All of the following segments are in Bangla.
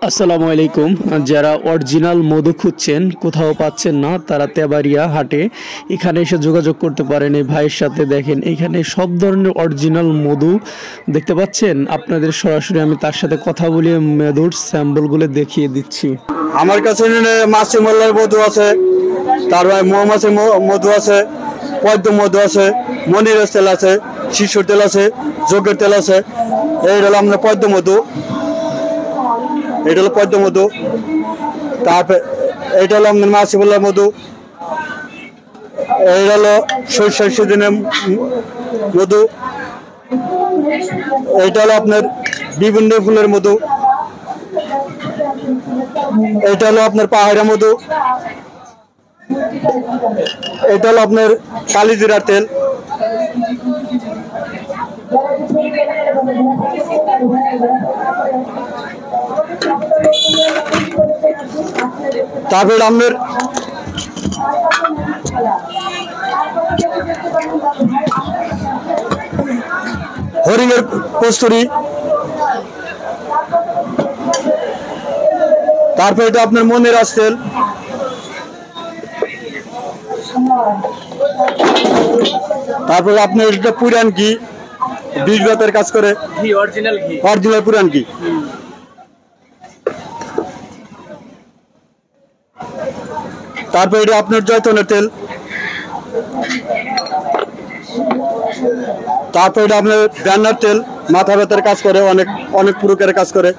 আসসালামু আলাইকুম। যারা অরিজিনাল মধু খুঁজছেন কোথাও পাচ্ছেন না তারা তেবাড়িয়া হাটে এখানে এসে যোগাযোগ করতে পারেন এই ভাইয়ের সাথে। দেখেন এখানে সব ধরনের অরিজিনাল মধু দেখতে পাচ্ছেন। আপনাদের সরাসরি আমি তার সাথে কথা বলে মধুর স্যাম্পলগুলো দেখিয়ে দিচ্ছি। আমার কাছে মাছি মোল্লার মধু আছে, তারপরে মৌমাছি মধু আছে, পদ্ম মধু আছে, মনিরের তেল আছে, শিশুর তেল আছে, যোগের তেল আছে। এই হলো আপনার পদ্ম মধু, এটা হলো পদ্ম মধু। তারপরে এইটা হলো আপনার মাছি মোল্লার মধু। এই হলো সরিষার সিজনের মধু। এইটা হলো আপনার বিভিন্ন ফুলের মধু। এটা হলো আপনার পাহাড়া মধু। এটা হলো আপনার কালিজিরার তেল। তারপরে আপনার হরিণের কস্তুরি। তারপরে এটা আপনার মনের তেল। তারপরে আপনার এটা পুরান ঘি, বীজ ভাতের কাজ করে, অরিজিনাল পুরান ঘি। তারপরে এটা আপনার জয়তনের তেল। তারপরে এটা আপনার ব্যানার তেল, মাথা ব্যথার কাজ করে, অনেক অনেক পুরুষের কাজ করে।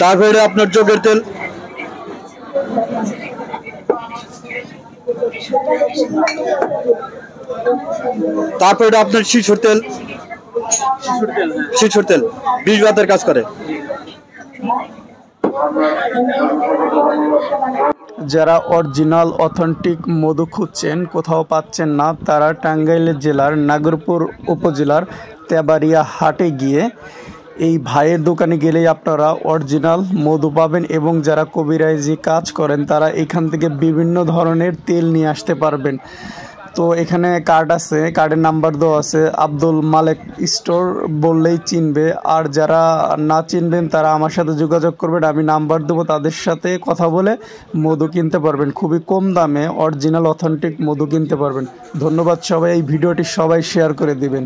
তারপরে এটা আপনার যোগের তেল। তারপরে এটা আপনার শিশুর তেল, শিশুর তেল বীজ ভাতের কাজ করে। যারা অরিজিনাল অথেন্টিক মধু খুঁজছেন কোথাও পাচ্ছেন না তারা টাঙ্গাইল জেলার নাগরপুর উপজেলার তেবাড়িয়া হাটে গিয়ে এই ভাইয়ের দোকানে গেলেই আপনারা অরিজিনাল মধু পাবেন। এবং যারা কবিরাজি কাজ করেন তারা এখান থেকে বিভিন্ন ধরনের তেল নিয়ে আসতে পারবেন। তো এখানে কার্ড আছে, কার্ডের নাম্বার দেওয়া আছে, আব্দুল মালেক স্টোর বললেই চিনবে। আর যারা না চিনবেন তারা আমার সাথে যোগাযোগ করবেন, আমি নাম্বার দেবো, তাদের সাথে কথা বলে মধু কিনতে পারবেন। খুবই কম দামে অরিজিনাল অথেন্টিক মধু কিনতে পারবেন। ধন্যবাদ সবাই, এই ভিডিওটি সবাই শেয়ার করে দিবেন।